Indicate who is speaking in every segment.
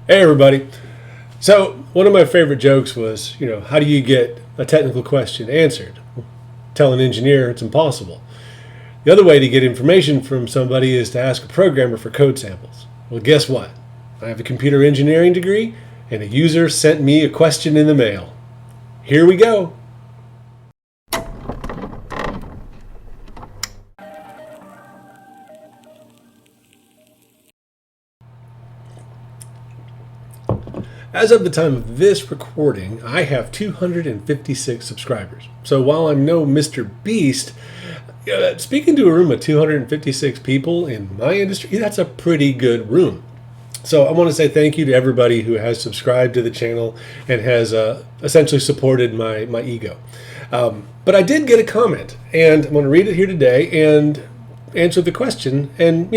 Speaker 1: Hey everybody. So one of my favorite jokes was, how do you get a technical question answered? Tell an engineer it's impossible. The other way to get information from somebody is to ask a programmer for code samples. Well, guess what? I have a computer engineering degree, and a user sent me a question in the mail. Here we go. As of the time of this recording, I have 256 subscribers. So while I'm no Mr. Beast, speaking to a room of 256 people in my industry, that's a pretty good room. So I want to say thank you to everybody who has subscribed to the channel and has essentially supported my ego. But I did get a comment, and I'm going to read it here today and answer the question. And,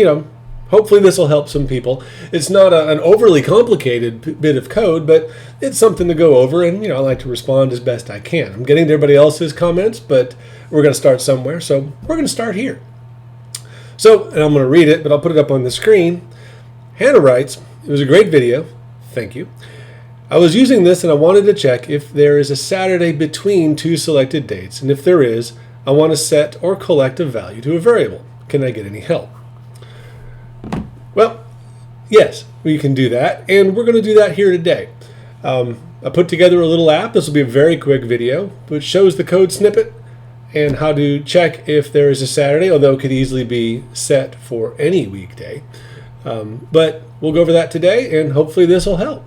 Speaker 1: hopefully this will help some people. It's not an overly complicated bit of code, but it's something to go over, and I like to respond as best I can. I'm getting to everybody else's comments, but we're going to start somewhere, so we're going to start here. So, and I'm going to read it, but I'll put it up on the screen. Hannah writes, "It was a great video. Thank you. I was using this and I wanted to check if there is a Saturday between two selected dates, and if there is, I want to set or collect a value to a variable. Can I get any help?" Well, yes, we can do that, and we're going to do that here today. I put together a little app. This will be a very quick video, which shows the code snippet and how to check if there is a Saturday, although it could easily be set for any weekday. But we'll go over that today, and hopefully this will help.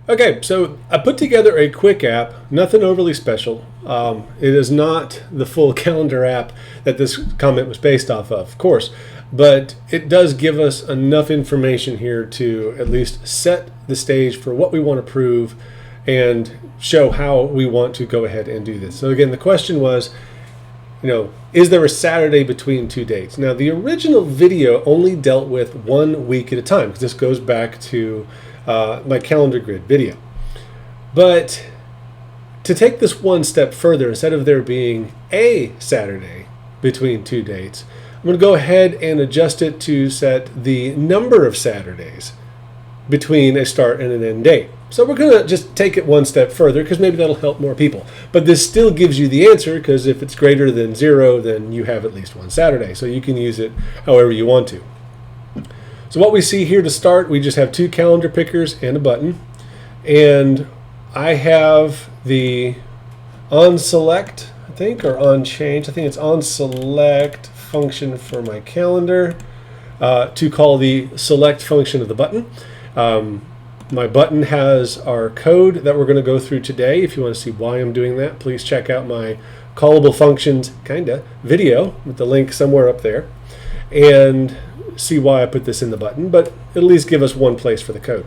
Speaker 1: Okay, so I put together a quick app, nothing overly special. It is not the full calendar app that this comment was based off of course, but it does give us enough information here to at least set the stage for what we want to prove and show how we want to go ahead and do this. So again, the question was, is there a Saturday between two dates? Now, the original video only dealt with 1 week at a time, because this goes back to my calendar grid video. But to take this one step further, instead of there being a Saturday between two dates, I'm going to go ahead and adjust it to set the number of Saturdays between a start and an end date. So we're going to just take it one step further, because maybe that'll help more people. But this still gives you the answer, because if it's greater than 0, then you have at least one Saturday. So you can use it however you want to. So what we see here to start, we just have two calendar pickers and a button. And I have the onSelect, I think, or onChange. I think it's onSelect function for my calendar to call the select function of the button. My button has our code that we're going to go through today. If you want to see why I'm doing that, please check out my callable functions video with the link somewhere up there and see why I put this in the button, but at least give us one place for the code.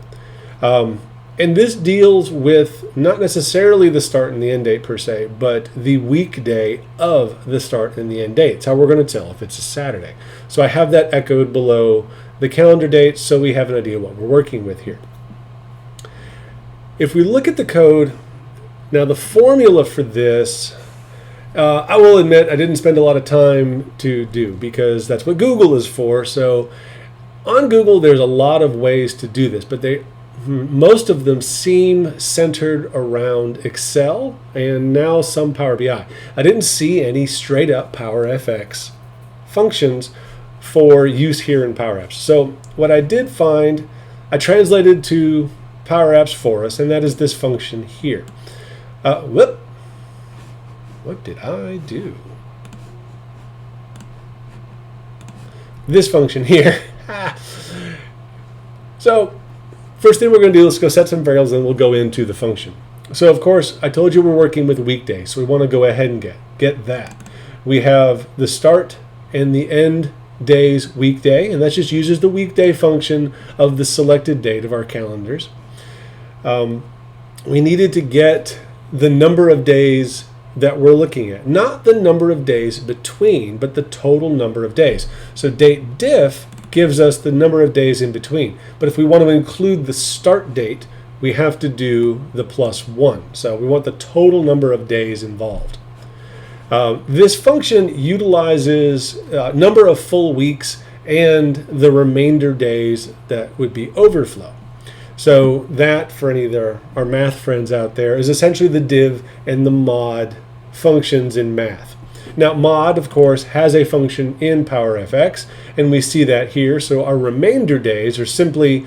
Speaker 1: And this deals with not necessarily the start and the end date per se, but the weekday of the start and the end date. It's how we're going to tell if it's a Saturday. So I have that echoed below the calendar date so we have an idea what we're working with here. If we look at the code, now the formula for this, I will admit I didn't spend a lot of time to do, because that's what Google is for. So on Google, there's a lot of ways to do this, but most of them seem centered around Excel and now some Power BI. I didn't see any straight up Power FX functions for use here in Power Apps. So what I did find, I translated to Power Apps for us, and that is this function here. What did I do? This function here. So first thing we're going to do, let's go set some variables, and we'll go into the function. So of course, I told you we're working with weekdays, so we want to go ahead and get that. We have the start and the end days weekday, and that just uses the weekday function of the selected date of our calendars. We needed to get the number of days that we're looking at, not the number of days between, but the total number of days. So date diff gives us the number of days in between. But if we want to include the start date, we have to do the +1. So we want the total number of days involved. This function utilizes number of full weeks and the remainder days that would be overflow. So that, for any of our math friends out there, is essentially the div and the mod functions in math. Now, mod, of course, has a function in PowerFX, and we see that here. So our remainder days are simply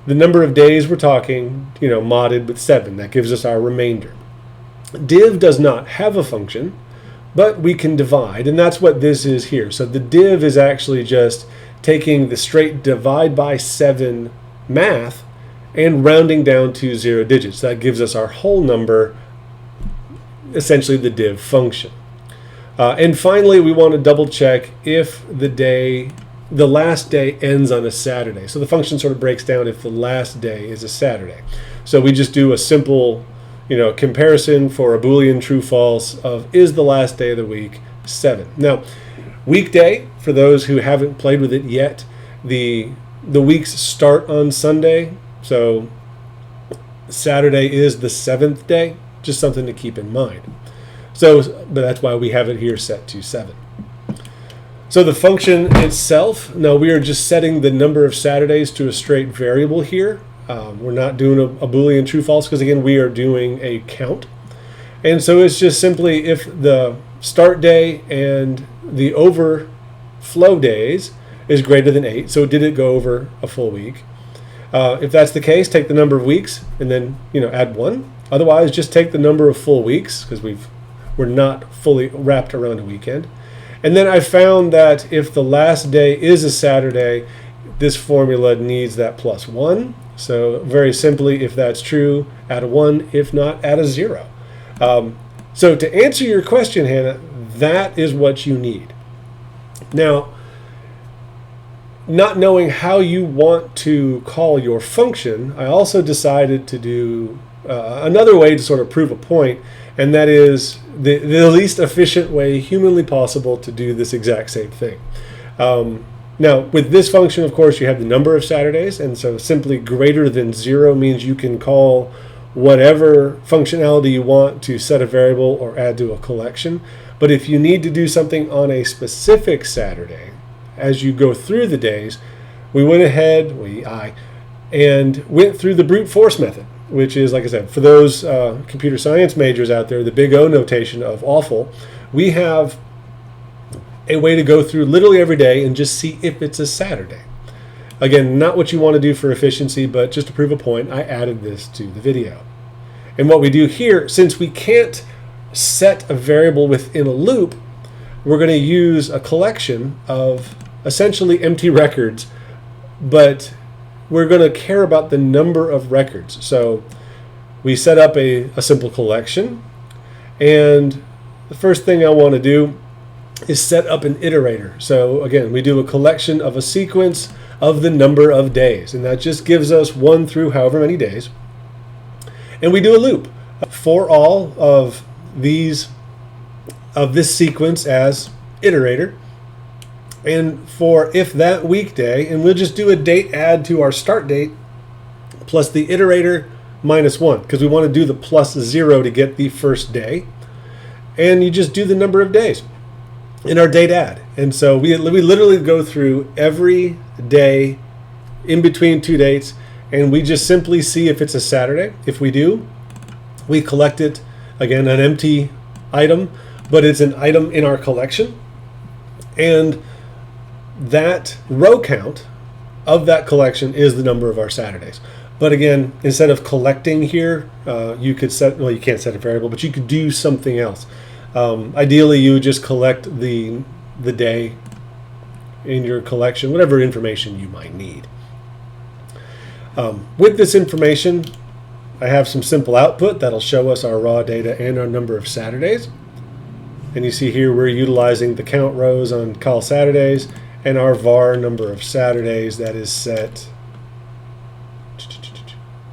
Speaker 1: the number of days we're talking, modded with 7. That gives us our remainder. Div does not have a function, but we can divide, and that's what this is here. So the div is actually just taking the straight divide by 7 math and rounding down to 0 digits. That gives us our whole number, essentially the div function. And finally, we want to double check if the last day ends on a Saturday. So the function sort of breaks down if the last day is a Saturday. So we just do a simple, comparison for a Boolean true false of is the last day of the week 7. Now, weekday, for those who haven't played with it yet, the weeks start on Sunday. So Saturday is the 7th day, just something to keep in mind. But that's why we have it here set to 7. So the function itself, now we are just setting the number of Saturdays to a straight variable here. We're not doing a Boolean true false because, again, we are doing a count. And so it's just simply if the start day and the overflow days is greater than 8, so did it go over a full week? If that's the case, take the number of weeks and then add 1. Otherwise, just take the number of full weeks because we're not fully wrapped around a weekend. And then I found that if the last day is a Saturday, this formula needs that plus 1. So very simply, if that's true, add a 1. If not, add a 0. So to answer your question, Hannah, that is what you need. Now, not knowing how you want to call your function, I also decided to do another way to sort of prove a point, and that is the least efficient way humanly possible to do this exact same thing. Now, with this function, of course, you have the number of Saturdays, and so simply greater than 0 means you can call whatever functionality you want to set a variable or add to a collection. But if you need to do something on a specific Saturday, as you go through the days, we went ahead, and went through the brute force method, which is, like I said, for those computer science majors out there, the big O notation of awful. We have a way to go through literally every day and just see if it's a Saturday. Again, not what you want to do for efficiency, but just to prove a point, I added this to the video. And what we do here, since we can't set a variable within a loop, we're going to use a collection of essentially empty records, but we're going to care about the number of records. So we set up a simple collection, and the first thing I want to do is set up an iterator. So again, we do a collection of a sequence of the number of days, and that just gives us 1 through however many days. And we do a loop for all of this sequence as iterator. And for if that weekday, and we'll just do a date add to our start date plus the iterator minus 1, because we want to do the plus 0 to get the first day. And you just do the number of days in our date add. And so we literally go through every day in between 2 dates, and we just simply see if it's a Saturday. If we do, we collect it, again, an empty item, but it's an item in our collection. And that row count of that collection is the number of our Saturdays. But again, instead of collecting here, you could set, well, you can't set a variable, but you could do something else. Ideally, you would just collect the day in your collection, whatever information you might need. With this information, I have some simple output that'll show us our raw data and our number of Saturdays. And you see here we're utilizing the count rows on call Saturdays and our var number of Saturdays that is set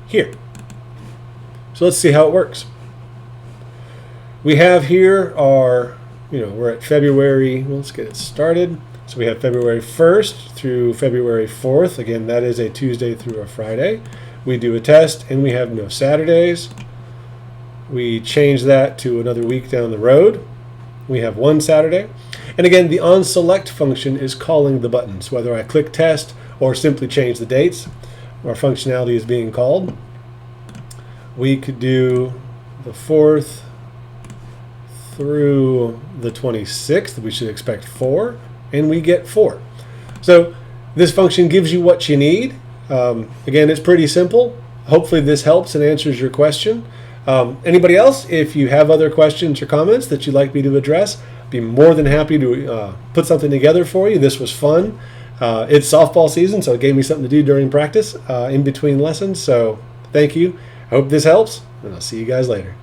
Speaker 1: here. So let's see how it works. We have here our, we're at February, let's get it started. So we have February 1st through February 4th. Again, that is a Tuesday through a Friday. We do a test and we have no Saturdays. We change that to another week down the road. We have 1 Saturday. And again, the onSelect function is calling the buttons, whether I click test or simply change the dates. our functionality is being called. We could do the 4th through the 26th. We should expect 4, and we get 4. So this function gives you what you need. Again, it's pretty simple. Hopefully this helps and answers your question. Anybody else, if you have other questions or comments that you'd like me to address, I'd be more than happy to put something together for you. This was fun. It's softball season, so it gave me something to do during practice in between lessons. So thank you. I hope this helps, and I'll see you guys later.